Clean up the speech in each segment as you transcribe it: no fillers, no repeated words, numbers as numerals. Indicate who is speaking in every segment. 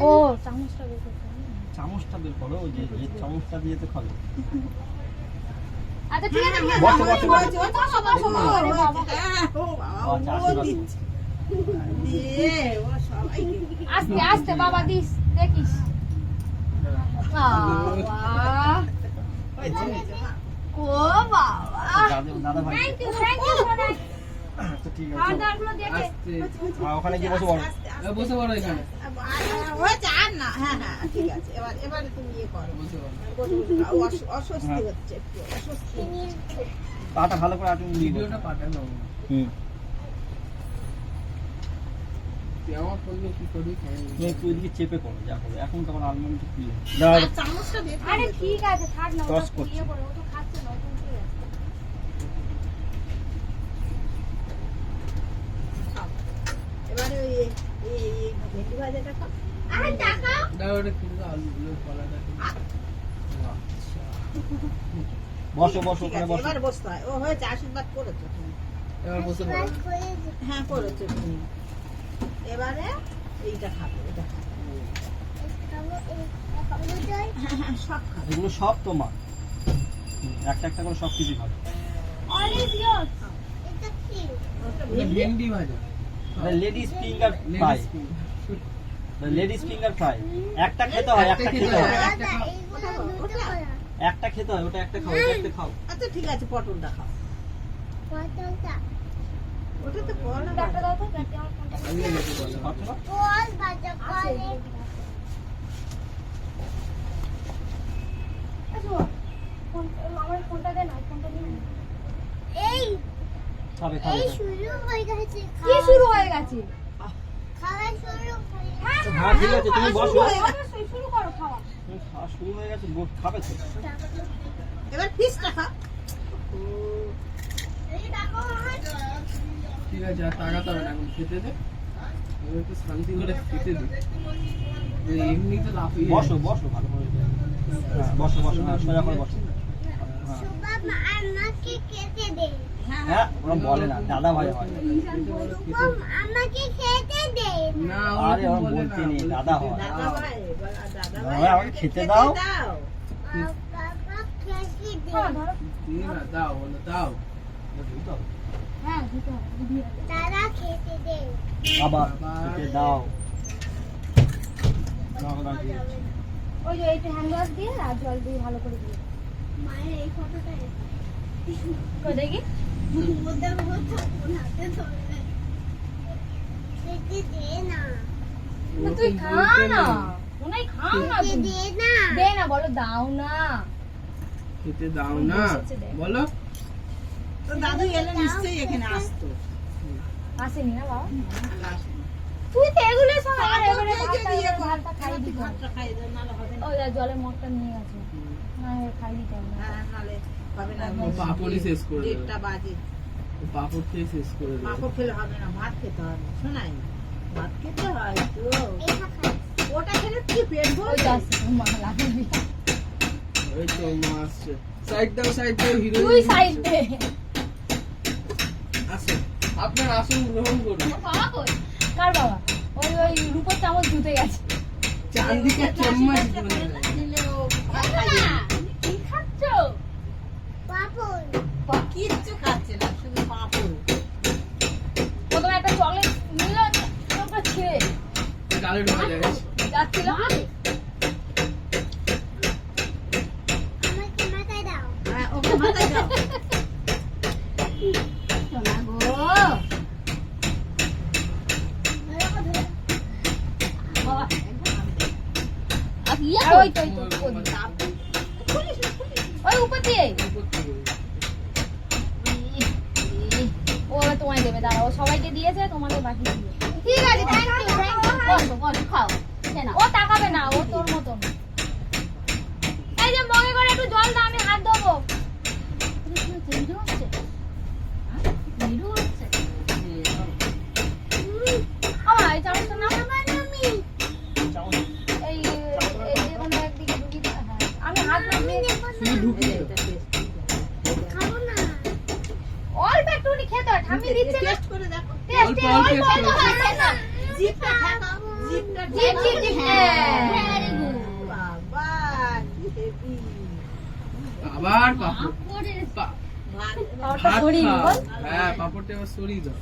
Speaker 1: ও চামচটা বের করতে হবে।
Speaker 2: চামচটা বের করো, ওই যে এই চামচটা দিয়ে তো খাবে।
Speaker 1: আচ্ছা ঠিক আছে
Speaker 2: বসো, বসো, বসো।
Speaker 1: আরে বাবা
Speaker 2: আচ্ছা, আশীর্বাদ করো।
Speaker 1: আস্তে আস্তে বাবা দিস দেখিস বাবা ও বাবা
Speaker 2: দাদা ভাই।
Speaker 1: থ্যাংক ইউ সোনা
Speaker 2: আচ্ছা ঠিক আছে।
Speaker 1: খাওয়া দাওয়াগুলো দেখে
Speaker 2: ওখানে গিয়ে বসে পড়ো।
Speaker 3: বসে পড়ো এখানে।
Speaker 4: হয়েছে আর না, হ্যাঁ হ্যাঁ ঠিক আছে। এবারে তুমি ইয়ে করো,
Speaker 3: বসে পড়ো।
Speaker 4: অস্বস্তি হচ্ছে একটু, অস্বস্তি হচ্ছে।
Speaker 2: পাটা ভালো করে আটুন দিয়ে
Speaker 3: ভিডিওটা পাঠানো। তুই আমার ফোনে কি করবি?
Speaker 2: তুমি একটু এদিকে চেপে করো, যা করো। এখন তোমার আলমন্ড খুলে
Speaker 4: আর চামচটা দিয়ে
Speaker 1: আরে ঠিক আছে থাক না
Speaker 2: টস
Speaker 1: ওটা
Speaker 2: করছে।
Speaker 1: ইয়ে করে ও তো খাচ্ছে না ও তো উঠে যাচ্ছে
Speaker 4: এবারে ওই ভেন্ডি ভাজাটা খাও।
Speaker 1: আরে টাকা
Speaker 3: দাও ওটা কিন্তু আলুগুলো কলাটা কিন্তু। আচ্ছা।
Speaker 2: বসো, বসো,
Speaker 4: ঠিক
Speaker 2: ওখানে
Speaker 4: আছে,
Speaker 2: বসো।
Speaker 4: এবারে বসতে হয়। ও হয়েছে, আশীর্বাদ করেছো তুমি।
Speaker 3: এবার বসে পড়ো।
Speaker 4: হ্যাঁ করেছো তুমি। এবারে এইটা খাবে, এটা খাবে। হ্যাঁ হ্যাঁ সব খাবে।
Speaker 2: এগুলো সব তোমার। একটা একটা করে সব কিছু খাবে।
Speaker 1: অল ইজ ইয়ার্স
Speaker 4: ওটা
Speaker 3: ওটা
Speaker 4: ভেন্ডি।
Speaker 3: ভেন্ডি ভাজা।
Speaker 2: Ladies finger fry.
Speaker 3: Ladies finger.
Speaker 2: Ladies finger fry. একটা খেতে হয়, একটা খেতে হয়।
Speaker 4: একটা খাও, ওটা।
Speaker 2: একটা খেতে হয়, ওটা একটা খাও, ওটা একটা খাও।
Speaker 4: আচ্ছা ঠিক আছে, পটলটা খাও। ওটা তো বড় না।
Speaker 1: একটা দাও তো একটা আমার ফোনটা
Speaker 3: আমি এনেছি বলো।
Speaker 2: খাচ্ছো না?
Speaker 1: আছে আচ্ছা ফোন আমার ফোনটা দে না ফোনটা নিয়ে নে
Speaker 2: খাবে, খাবে, খাবে।
Speaker 1: কি শুরু হয়ে গেছে
Speaker 2: হ্যাঁ ঠিক আছে, তুমি বসো।
Speaker 1: অবশ্যই শুরু করো খাওয়া
Speaker 2: তুমি খাওয়া শুরু হয়ে গেছে, খাবে তো।
Speaker 4: এবার ফিশটা খাও।
Speaker 3: ঠিক আছে, আর তাকাতে হবে না, এখন খেতে দে। এবার একটু শান্তি করে খেতে দে। এমনিতে লাফিয়ে
Speaker 2: বসো, বসো, ভালো করে। হ্যাঁ, বসো, বসো, হ্যাঁ, সোজা করে বসো। হ্যাঁ, ওরা বলে না, দাদা ভাই হয়।
Speaker 3: না,
Speaker 2: আরে
Speaker 3: ওরকম
Speaker 2: ওরা
Speaker 3: বলে
Speaker 2: বলতে
Speaker 3: না।
Speaker 2: নেই, দাদা হয়।
Speaker 4: দাদা ভাই, দাদা
Speaker 2: ভাই,
Speaker 4: ভাই
Speaker 2: আমাকে খেতে দাও।
Speaker 1: খাওয়া ধরো
Speaker 3: দিয়ে না, দাও, বলো, দাও।
Speaker 1: হ্যাঁ দিতে হবে দিয়ে
Speaker 2: আবার খেতে দাও। দাও, দাও, দিয়ে দিচ্ছি।
Speaker 1: ওই যে এইটা হ্যান্ড ওয়াশ দিয়ে আর জল দিয়ে ভালো করে দিয়ে কই দেখি তুই খা না ওনাই খাও না তুমি। দে না বলো দাও না
Speaker 3: খেতে দাও না, বলো।
Speaker 4: তো দাদু এলে নিশ্চয়ই এখানে আসতো।
Speaker 1: আসেনি না বাবা
Speaker 4: আসেনি।
Speaker 1: তুই তো এগুলো সব আর
Speaker 4: দাদু
Speaker 1: এবারে
Speaker 4: খেয়ে দিয়ে
Speaker 1: ভাতটা খাই দিত
Speaker 4: ভাতটা খাইয়ে দাও, নাহলে হবে না।
Speaker 1: ওই যা জলের মগটা নিয়ে গেছে না খাই দিতে হবে না
Speaker 4: হ্যাঁ, নাহলে হবে না।
Speaker 3: ও পাপড়ই শেষ করে দেবে।
Speaker 4: 1:30 বাজে।
Speaker 3: ও পাপড় খেয়ে শেষ করে দেবে।
Speaker 4: পাপড় খেলে হবে না, ভাত খেতে হবে। শোনাই না, ভাত খেতে হয় তো। ওটা খেলে কি পেট
Speaker 1: ওই
Speaker 4: ভরবে?
Speaker 1: যাস মা লাগবি
Speaker 3: ওই তো মা আসছে। সাইড দাও, সাইড দাও, হিরো।
Speaker 1: তুই সাইড দে
Speaker 3: আসো, আপনার আসন গ্রহণ করুন।
Speaker 1: বাবা কই কার বাবা ওই রূপোর চামচ ধুতে গেছে
Speaker 3: চান্দিকে চাম্মাচ করে দেবে।
Speaker 4: দিলে ও ভাত খাইয়ে না।
Speaker 1: কি খাচ্ছ
Speaker 4: কিচ্ছু খাচ্ছে না, শুধু পাঁপড়।
Speaker 1: প্রথমে একটা চকলেট নিল ওটা ছিঁড়ে
Speaker 3: গালে ঢোকা যায়।
Speaker 1: যাচ্ছিল
Speaker 4: হ্যাঁ, ওকে মাথায় দাও।
Speaker 1: শোনা গো বাবা আর ইয়ে ওই তো ওই উপর দিয়ে ও তোমায় দেবে দাঁড়াও সবাইকে দিয়েছে তোমাকে বাকি দিবে ঠিক আছে থ্যাংক ইউ বসো বসো খাও ও তাকাবে না ও তোর মতন এই যে মগে করে একটু জল দাও আমি হাত ধোবো এই চামচটা নাও
Speaker 2: চামচ।
Speaker 1: এই এরকম একদিকে ঢুকিয়ে দাও। হ্যাঁ আমি হাত
Speaker 3: শুধু ঢুকিয়ে দাও।
Speaker 1: অল্প একটুখানি খেতে হয় ঠাম্মি দিচ্ছে না
Speaker 4: টেস্ট করে দেখো।
Speaker 1: টেস্টে
Speaker 3: অল্প
Speaker 1: অল্প
Speaker 3: একটু
Speaker 1: অল্প খাচ্ছে না
Speaker 4: জিভটা ঠেকাও, জিভটা
Speaker 1: জিপ জিপ জিপ ভেরি গুড
Speaker 4: বাবা কি হেভি
Speaker 3: আবার পাপড়
Speaker 1: ওটা সরিয়ে
Speaker 3: খাও।
Speaker 1: বল
Speaker 3: হ্যাঁ পাপড়টা এবার সরিয়ে দাও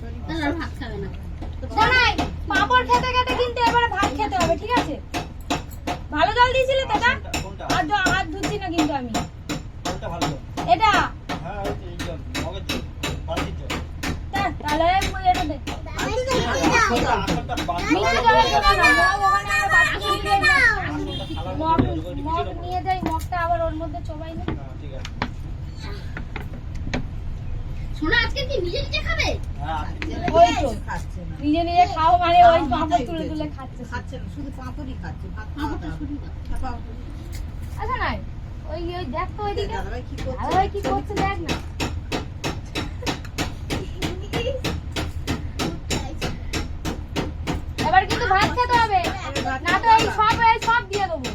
Speaker 1: শোনাই পাপড় খেতে খেতে কিন্তু এবারে ভাত খেতে হবে ঠিক আছে ভালো জল দিয়েছিলে দাদা
Speaker 2: কোনটা
Speaker 1: আর হাত ধুচ্ছি না কিন্তু আমি
Speaker 2: কোনটা ভালো
Speaker 1: এটা
Speaker 2: হ্যাঁ ওই যে এই জল মগের জল বালতির জল
Speaker 1: তাহলে এটা দে
Speaker 2: আসলটা
Speaker 1: নিচে জলের জন্য না মগ ওখানে আর বাটি নিয়ে মগ নিয়ে যাই মগটা আবার ওর মধ্যে চোবাই না
Speaker 2: ঠিক আছে
Speaker 1: শোনা আজকে কি নিজে নিজে খাবে
Speaker 2: হ্যাঁ
Speaker 1: ওই তো
Speaker 4: খাচ্ছে না
Speaker 1: নিজে নিজে খাও মানে ওই পাপড় তুলে তুলে খাচ্ছে
Speaker 4: খাচ্ছে না শুধু পাঁপড়ই খাচ্ছে ভাত খাওয়াটা পাঁপড়
Speaker 1: আচ্ছা নাই ওই ওই দেখ তো ওইদিকে
Speaker 4: দাদাভাই কি করছে
Speaker 1: দাদা ভাই কি করছে দেখ না এবার কিন্তু ভাত খেতে হবে না তো এই সব দিয়ে দেবো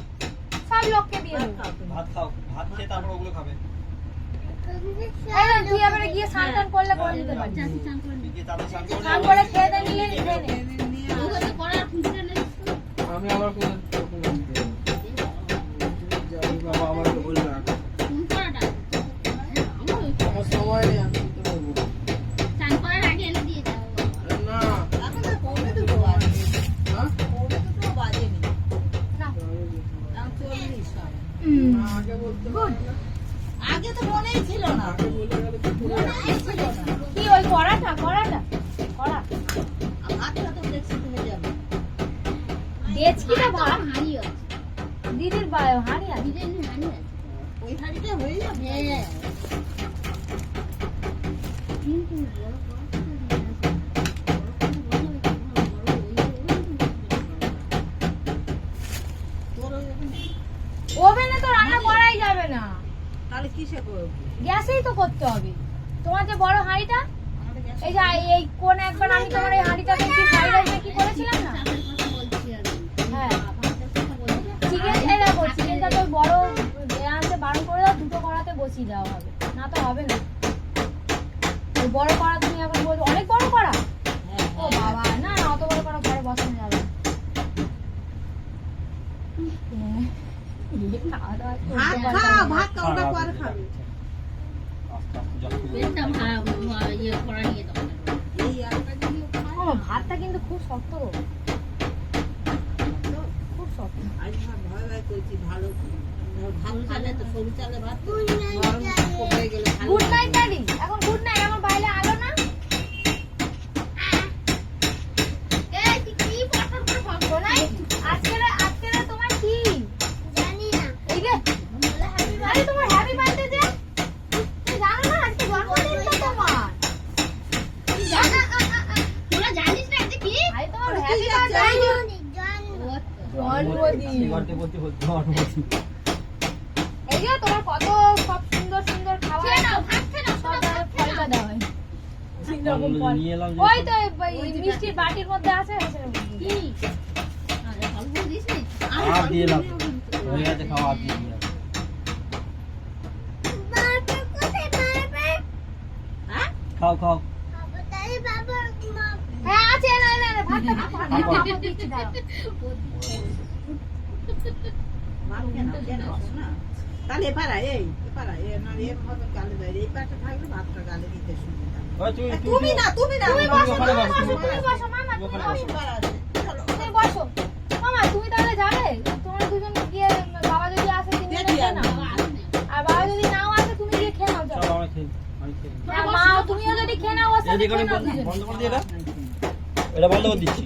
Speaker 1: সব লোককে দিয়ে দেবো
Speaker 2: ভাত খাও ভাত খেয়ে তারপর ওগুলো খাবে
Speaker 1: এই না, তুই এবারে গিয়ে স্নান টান করলে করে নিতে পারবি
Speaker 2: গিয়ে তাদের স্নান করে
Speaker 1: স্নান করে খেয়ে দিয়ে নিলে খেয়ে নে
Speaker 3: আমি আবার কোন বাবা আমার বলে না আমার সময় নেই আমি তো বলবো আরে না
Speaker 4: এখন তো পৌনে দুটো বাজে
Speaker 3: হ্যাঁ
Speaker 4: পৌনে দুটো বাজেনি
Speaker 1: না
Speaker 4: এখন 40 হয়
Speaker 3: না, আগে বলতে হবে না।
Speaker 4: আগে তো মনেই ছিল না
Speaker 3: আগে বলে গেলে তো পুরো
Speaker 4: মনেই ছিল না
Speaker 1: কি ওই কড়াটা কড়া
Speaker 4: ভাতটা তো দেখছি তুমি যাবে
Speaker 1: ডেচকিটা ভাত দিদির হাঁড়ি আছে
Speaker 4: ওই হাড়িটা হয়ে যাবে তোর
Speaker 1: ওভেনে তো রান্না করাই যাবে না
Speaker 4: তাহলে কিসে করবো
Speaker 1: গ্যাসেই তো করতে হবে তোমার যে বড় হাঁড়িটা
Speaker 4: আমাদের গ্যাস
Speaker 1: এই যে এই কোন একবার আমি তোমার এই হাঁড়িটাতে কি ফ্রাইড রাইসে কি করেছিলাম না হ্যাঁ চিকেন এই দেখো চিকেনটা তো বড় আনতে বারণ করে দাও দুটো কড়াতে বসিয়ে দেওয়া হবে না তো হবে না ওই বড় কড়া তুমি এখন বলছো অনেক বড় কড়া ও বাবা না না অত বড় কড়া ঘরে বসানো যাবে না। খাওয়া দাওয়া করতে
Speaker 4: ভাত খা
Speaker 1: পারতাম না।
Speaker 4: ভাত ওটা পরে খাবে
Speaker 2: আস্তে আস্তে জল খাবে।
Speaker 4: এই আলটা যদি
Speaker 1: ও, ভাতটা কিন্তু খুব শক্ত গো। খুব শক্ত
Speaker 4: আজ ভয় ভয় করছি ভালো ভাত খালে তো সরু চালে ভাত গরম হয়ে গেলে ভালো
Speaker 1: গুড নাইট ড্যাডি এখন গুড নাইট আমার বাইরে আলো না এই কি ফটো করে ফটো নাই আজকে তোমার কি জানি না এই যে আরে তোমার হ্যাপি বার্থডে যে তুমি জানো না আজকে জন্মদিন তো তোমার তোরা জানিস না আজকে কি আরে তোমার হ্যাপি বার্থডে জন্মদিন
Speaker 2: এই ঘরতে বলতে বলতে জন্মদিন।
Speaker 1: এই যে তোমার কত সব সুন্দর সুন্দর খাবার সব ফলটা দেওয়া হয় তিন রকম ফল
Speaker 2: নিয়ে এলাম যে
Speaker 1: ওই তো এই মিষ্টির বাটির মধ্যে আছে কি
Speaker 2: আর দিয়ে এলাম হয়ে গেছে খাওয়া আর দিয়ে দিলাম। খাও খাও
Speaker 1: হ্যাঁ আছে না না না ভাতটা ভাত দিচ্ছি দাও
Speaker 4: ভাত কেন কেন না তাহলে এপারা এই না এর মতো গালে দেয় এই পাশে থাকলে ভাতটা গালে দিতে শুনতে
Speaker 2: ওই
Speaker 4: তুমি না
Speaker 1: তুমি বসো তুমি বসো মামা তুমি বসো তুমি বসো মামা তুমি তাহলে যাবে তোমরা দুজন গিয়ে বাবা যদি আসে তুমি খেয়ে নাও আর বাবা যদি নাও আসে তুমি গিয়ে খেয়ে নাও
Speaker 2: চলো
Speaker 1: চলো
Speaker 2: আমরা খেয়ে আমি খেয়ে নিই।
Speaker 1: মা তুমিও যদি খেয়ে নাও ওর সাথে
Speaker 2: এদিকে
Speaker 1: খেয়ে নাও
Speaker 2: বন্ধ করে দিয়ে এটা বন্ধ করে দিচ্ছি